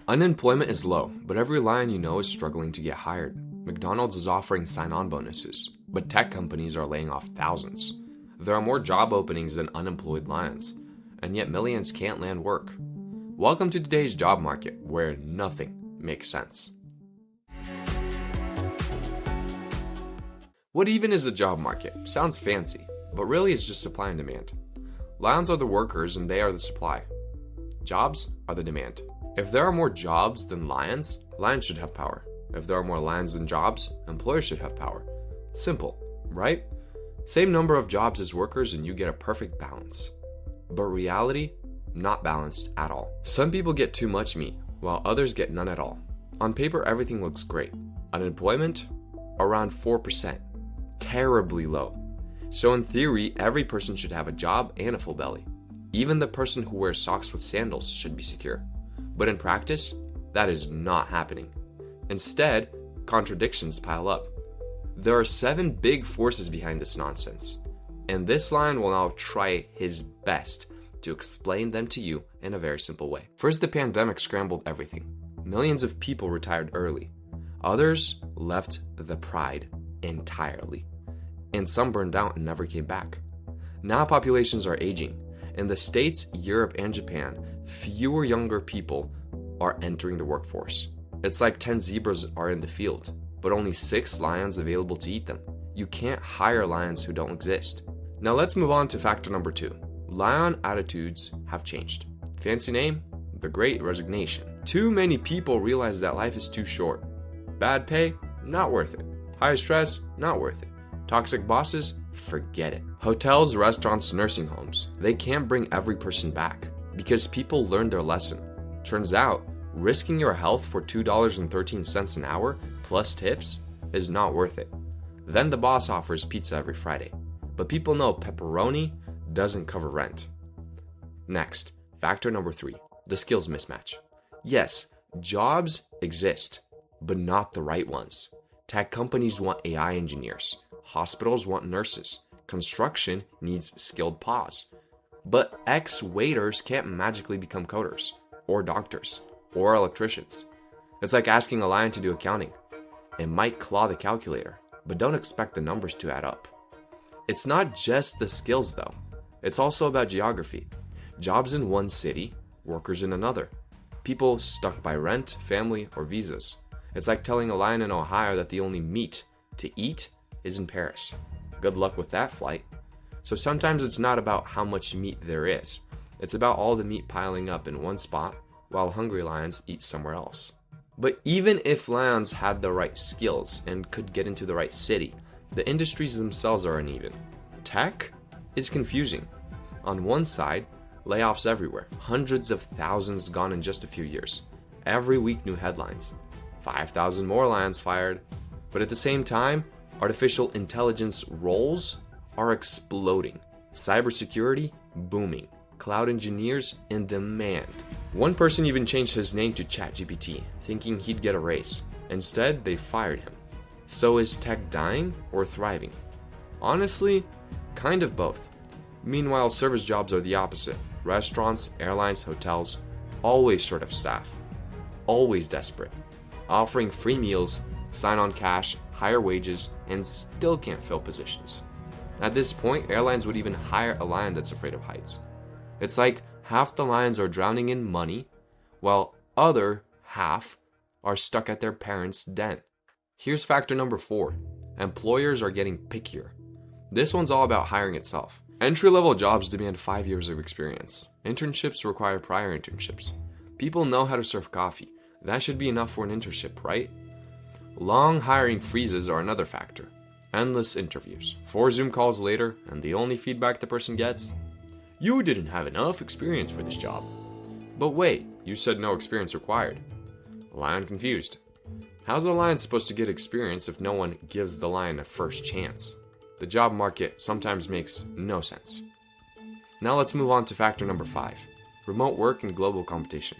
Unemployment is low, but every lion you know is struggling to get hired. McDonald's is offering sign-on bonuses, but tech companies are laying off thousands. There are more job openings than unemployed lions, and yet millions can't land work. Welcome to today's job market, where nothing makes sense. What even is a job market? Sounds fancy, but really it's just supply and demand. Lions are the workers and they are the supply. Jobs are the demand. If there are more jobs than lions, lions should have power. If there are more lions than jobs, employers should have power. Simple, right? Same number of jobs as workers and you get a perfect balance. But reality, not balanced at all. Some people get too much meat, while others get none at all. On paper, everything looks great. Unemployment? Around 4%. Terribly low. So in theory, every person should have a job and a full belly. Even the person who wears socks with sandals should be secure. But in practice, that is not happening. Instead, contradictions pile up. There are 7 big forces behind this nonsense, and this lion will now try his best to explain them to you in a very simple way. First, the pandemic scrambled everything. Millions of people retired early. Others left the pride entirely, and some burned out and never came back. Now populations are aging. In the States, Europe, and Japan, fewer younger people are entering the workforce. It's like 10 zebras are in the field, but only 6 lions available to eat them. You can't hire lions who don't exist. Now let's move on to factor number 2. Lion attitudes have changed. Fancy name? The Great Resignation. Too many people realize that life is too short. Bad pay? Not worth it. High stress? Not worth it. Toxic bosses? Forget it. Hotels, restaurants, nursing homes, they can't bring every person back because people learned their lesson. Turns out, risking your health for $2.13 an hour plus tips is not worth it. Then the boss offers pizza every Friday, but people know pepperoni doesn't cover rent. Next, factor number 3, the skills mismatch. Yes, jobs exist, but not the right ones. Tech companies want AI engineers. Hospitals want nurses. Construction needs skilled paws. But ex-waiters can't magically become coders, or doctors, or electricians. It's like asking a lion to do accounting. It might claw the calculator, but don't expect the numbers to add up. It's not just the skills though. It's also about geography. Jobs in one city, workers in another. People stuck by rent, family, or visas. It's like telling a lion in Ohio that the only meat to eat is in Paris. Good luck with that flight. So sometimes it's not about how much meat there is. It's about all the meat piling up in one spot while hungry lions eat somewhere else. But even if lions had the right skills and could get into the right city, the industries themselves are uneven. Tech is confusing. On one side, layoffs everywhere. Hundreds of thousands gone in just a few years. Every week new headlines. 5,000 more lions fired. But at the same time, artificial intelligence roles are exploding. Cybersecurity booming. Cloud engineers in demand. One person even changed his name to ChatGPT, thinking he'd get a raise. Instead, they fired him. So is tech dying or thriving? Honestly, kind of both. Meanwhile, service jobs are the opposite. Restaurants, airlines, hotels, always short of staff. Always desperate. Offering free meals, sign-on cash, higher wages, and still can't fill positions. At this point, airlines would even hire a lion that's afraid of heights. It's like half the lions are drowning in money, while other half are stuck at their parents' den. Here's factor number 4. Employers are getting pickier. This one's all about hiring itself. Entry-level jobs demand 5 years of experience. Internships require prior internships. People know how to serve coffee. That should be enough for an internship, right? Long hiring freezes are another factor. Endless interviews. 4 Zoom calls later, and the only feedback the person gets? You didn't have enough experience for this job. But wait, you said no experience required. Lion confused. How's a lion supposed to get experience if no one gives the lion a first chance? The job market sometimes makes no sense. Now let's move on to factor number 5. Remote work and global competition.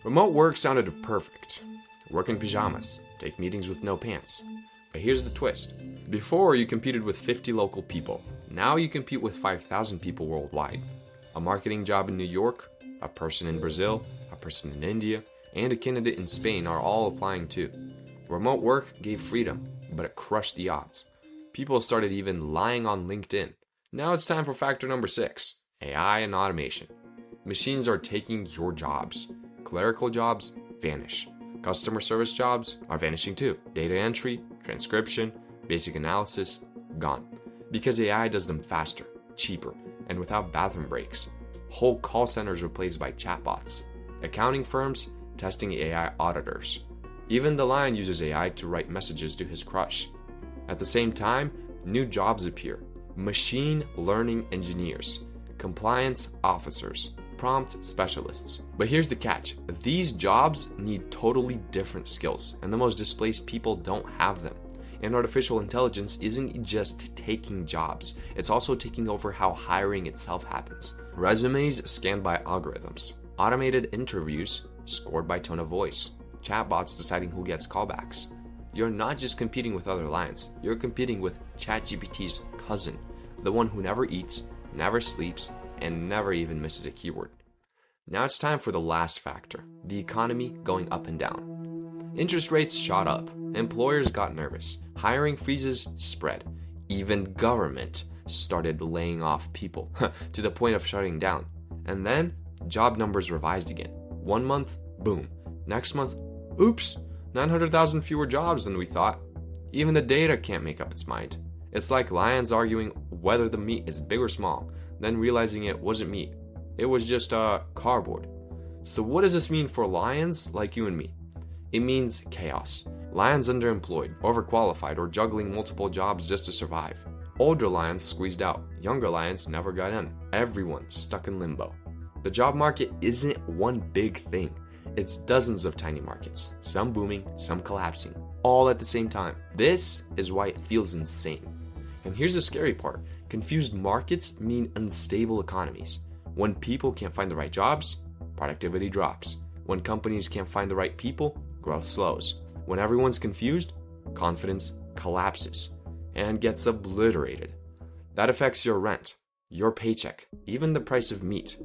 Remote work sounded perfect. Work in pajamas, take meetings with no pants. But here's the twist. Before, you competed with 50 local people. Now you compete with 5,000 people worldwide. A marketing job in New York, a person in Brazil, a person in India, and a candidate in Spain are all applying too. Remote work gave freedom, but it crushed the odds. People started even lying on LinkedIn. Now it's time for factor number 6, AI and automation. Machines are taking your jobs. Clerical jobs vanish. Customer service jobs are vanishing too. Data entry, transcription, basic analysis, gone. Because AI does them faster, cheaper, and without bathroom breaks. Whole call centers replaced by chatbots. Accounting firms testing AI auditors. Even the lion uses AI to write messages to his crush. At the same time, new jobs appear. Machine learning engineers, compliance officers, prompt specialists. But here's the catch. These jobs need totally different skills, and the most displaced people don't have them. And artificial intelligence isn't just taking jobs, it's also taking over how hiring itself happens. Resumes scanned by algorithms, automated interviews scored by tone of voice, chatbots deciding who gets callbacks. You're not just competing with other lions, you're competing with ChatGPT's cousin, the one who never eats, never sleeps, and never even misses a keyword. Now it's time for the last factor, the economy going up and down. Interest rates shot up, employers got nervous, hiring freezes spread, even government started laying off people to the point of shutting down. And then job numbers revised again. 1 month, boom. Next month, oops, 900,000 fewer jobs than we thought. Even the data can't make up its mind. It's like lions arguing whether the meat is big or small, then realizing it wasn't meat. It was just cardboard. So what does this mean for lions like you and me? It means chaos. Lions underemployed, overqualified, or juggling multiple jobs just to survive. Older lions squeezed out. Younger lions never got in. Everyone stuck in limbo. The job market isn't one big thing. It's dozens of tiny markets, some booming, some collapsing, all at the same time. This is why it feels insane. And here's the scary part. Confused markets mean unstable economies. When people can't find the right jobs, productivity drops. When companies can't find the right people, growth slows. When everyone's confused, confidence collapses and gets obliterated. That affects your rent, your paycheck, even the price of meat.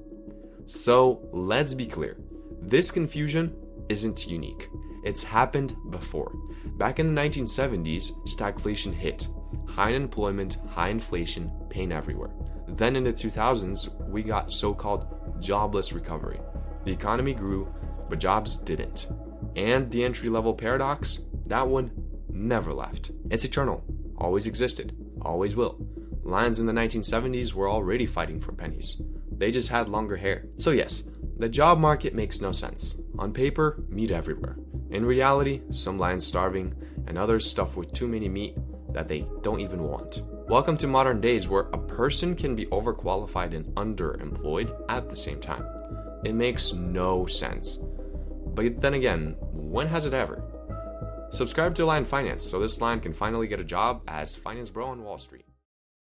So let's be clear. This confusion isn't unique. It's happened before. Back in the 1970s, stagflation hit. High unemployment, high inflation, pain everywhere. Then in the 2000s, we got so-called jobless recovery. The economy grew, but jobs didn't. And the entry-level paradox, that one never left. It's eternal, always existed, always will. Lions in the 1970s were already fighting for pennies. They just had longer hair. So yes, the job market makes no sense. On paper, meat everywhere. In reality, some lions starving and others stuffed with too many meat that they don't even want. Welcome to modern days where a person can be overqualified and underemployed at the same time. It makes no sense. But then again, when has it ever? Subscribe to Lion Finance so this lion can finally get a job as finance bro on Wall Street.